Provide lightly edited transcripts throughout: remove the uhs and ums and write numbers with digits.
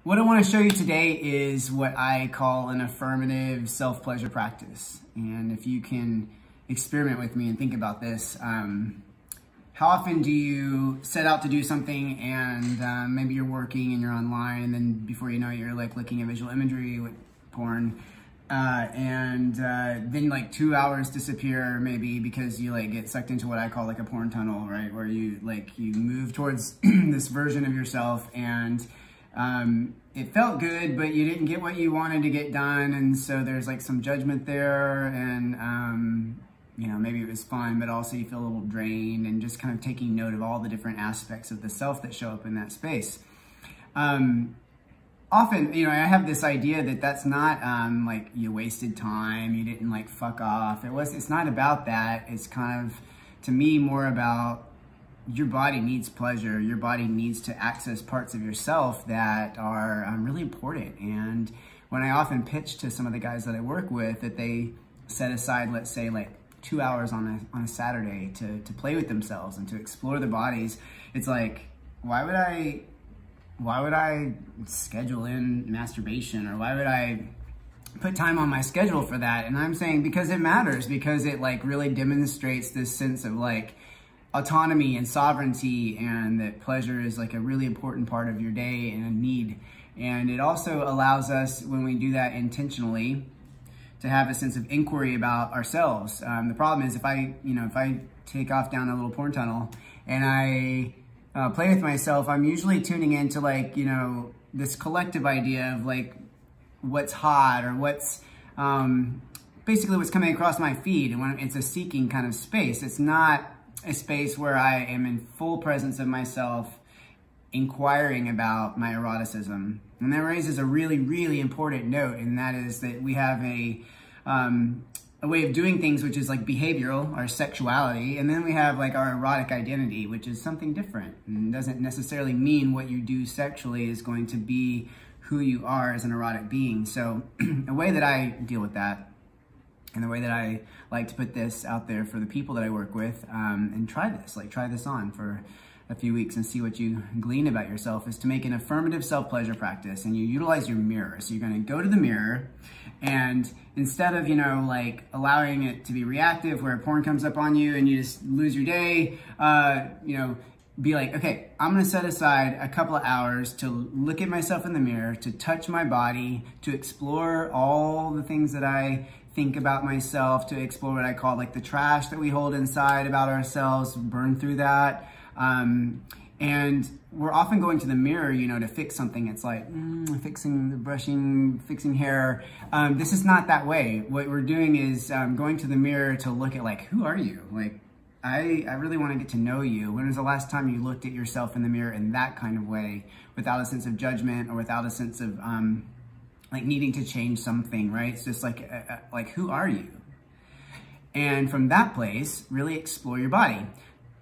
What I want to show you today is what I call an affirmative self-pleasure practice. And if you can experiment with me and think about this, how often do you set out to do something and maybe you're working and you're online, and then before you know it, you're like looking at visual imagery with porn, and then like 2 hours disappear maybe because you like get sucked into what I call like a porn tunnel, right? Where you move towards this version of yourself, and it felt good, but you didn't get what you wanted to get done. And so there's like some judgment there, and you know, maybe it was fun, but also you feel a little drained, and just kind of taking note of all the different aspects of the self that show up in that space. Often, you know, I have this idea that that's not like you wasted time, you didn't like fuck off. It's not about that. It's kind of, to me, more about your body needs pleasure. Your body needs to access parts of yourself that are really important. And when I often pitch to some of the guys that I work with that they set aside, let's say, like 2 hours on a Saturday to play with themselves and to explore their bodies, it's like, why would I schedule in masturbation, or why would I put time on my schedule for that? And I'm saying because it matters, because it like really demonstrates this sense of like autonomy and sovereignty, and that pleasure is like a really important part of your day and a need. And it also allows us, when we do that intentionally, to have a sense of inquiry about ourselves. The problem is if I take off down a little porn tunnel and I play with myself, I'm usually tuning into like, you know, this collective idea of like what's hot, or what's basically what's coming across my feed. And when it's a seeking kind of space, it's not a space where I am in full presence of myself, inquiring about my eroticism. And that raises a really, really important note, and that is that we have a way of doing things which is like behavioral, our sexuality, and then we have like our erotic identity, which is something different, and doesn't necessarily mean what you do sexually is going to be who you are as an erotic being. So a way that I deal with that, and the way that I like to put this out there for the people that I work with, and try this on for a few weeks and see what you glean about yourself, is to make an affirmative self-pleasure practice. And you utilize your mirror. So you're gonna go to the mirror, and instead of, you know, like allowing it to be reactive where porn comes up on you and you just lose your day, you know, be like, okay, I'm gonna set aside a couple of hours to look at myself in the mirror, to touch my body, to explore all the things that I think about myself, to explore what I call like the trash that we hold inside about ourselves, burn through that. And we're often going to the mirror, you know, to fix something. It's like fixing the brushing, fixing hair. This is not that way. What we're doing is going to the mirror to look at like, who are you? Like, I really want to get to know you. When was the last time you looked at yourself in the mirror in that kind of way, without a sense of judgment, or without a sense of like needing to change something, right? It's just like who are you? And from that place, really explore your body.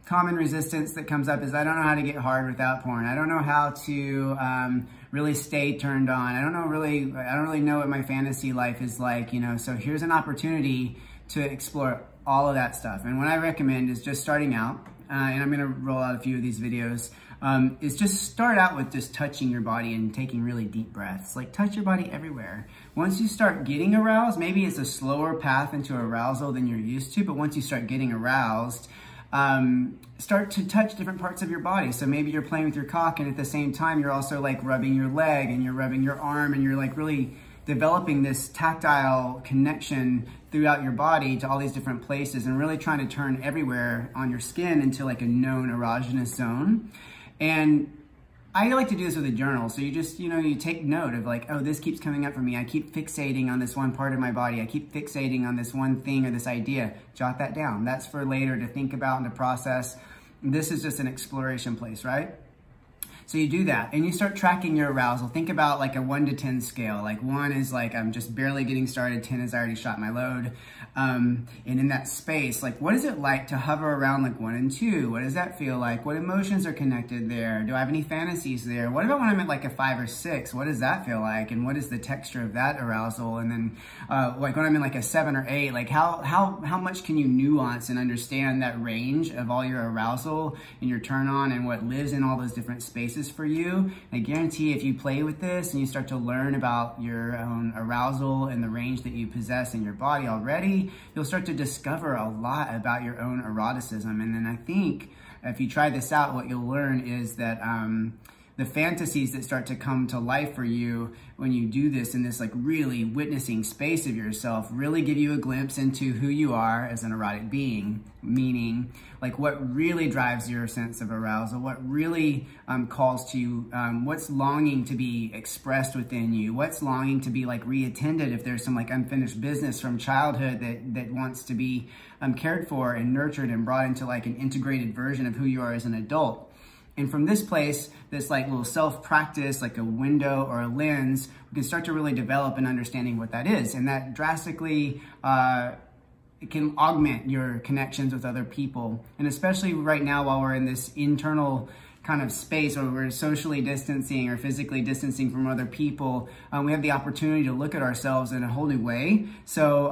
Common resistance that comes up is, I don't know how to get hard without porn. I don't know how to really stay turned on. I don't really know what my fantasy life is like, you know. So here's an opportunity to explore all of that stuff. And what I recommend is just starting out, and I'm gonna roll out a few of these videos, is just start out with just touching your body and taking really deep breaths. Like, touch your body everywhere. Once you start getting aroused, maybe it's a slower path into arousal than you're used to, but once you start getting aroused, start to touch different parts of your body. So maybe you're playing with your cock, and at the same time, you're also like rubbing your leg, and you're rubbing your arm, and you're like really developing this tactile connection throughout your body to all these different places, and really trying to turn everywhere on your skin into like a known erogenous zone. And I like to do this with a journal. So you just, you know, you take note of like, oh, this keeps coming up for me. I keep fixating on this one part of my body. I keep fixating on this one thing or this idea. Jot that down. That's for later to think about and to process. This is just an exploration place, right? So you do that, and you start tracking your arousal. Think about like a 1 to 10 scale. Like 1 is like, I'm just barely getting started. 10 is I already shot my load. And in that space, like, what is it like to hover around like 1 and 2? What does that feel like? What emotions are connected there? Do I have any fantasies there? What about when I'm at like a 5 or 6? What does that feel like? And what is the texture of that arousal? And then like when I'm in like a 7 or 8, like how much can you nuance and understand that range of all your arousal and your turn on and what lives in all those different spaces spaces for you. I guarantee if you play with this and you start to learn about your own arousal and the range that you possess in your body already, you'll start to discover a lot about your own eroticism. And then I think if you try this out, what you'll learn is that the fantasies that start to come to life for you when you do this in this like really witnessing space of yourself really give you a glimpse into who you are as an erotic being, meaning like what really drives your sense of arousal, what really calls to you, what's longing to be expressed within you, what's longing to be like reattended if there's some like unfinished business from childhood that wants to be cared for and nurtured and brought into like an integrated version of who you are as an adult. And from this place, this like little self-practice, like a window or a lens, we can start to really develop an understanding what that is. And that drastically it can augment your connections with other people. And especially right now while we're in this internal kind of space where we're socially distancing or physically distancing from other people, we have the opportunity to look at ourselves in a whole new way. So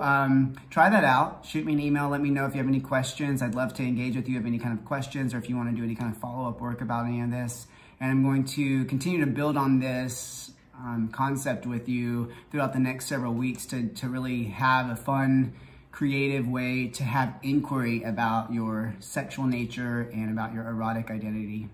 try that out. Shoot me an email. Let me know if you have any questions. I'd love to engage with you if you have any kind of questions or if you want to do any kind of follow-up work about any of this. And I'm going to continue to build on this concept with you throughout the next several weeks to really have a fun, creative way to have inquiry about your sexual nature and about your erotic identity.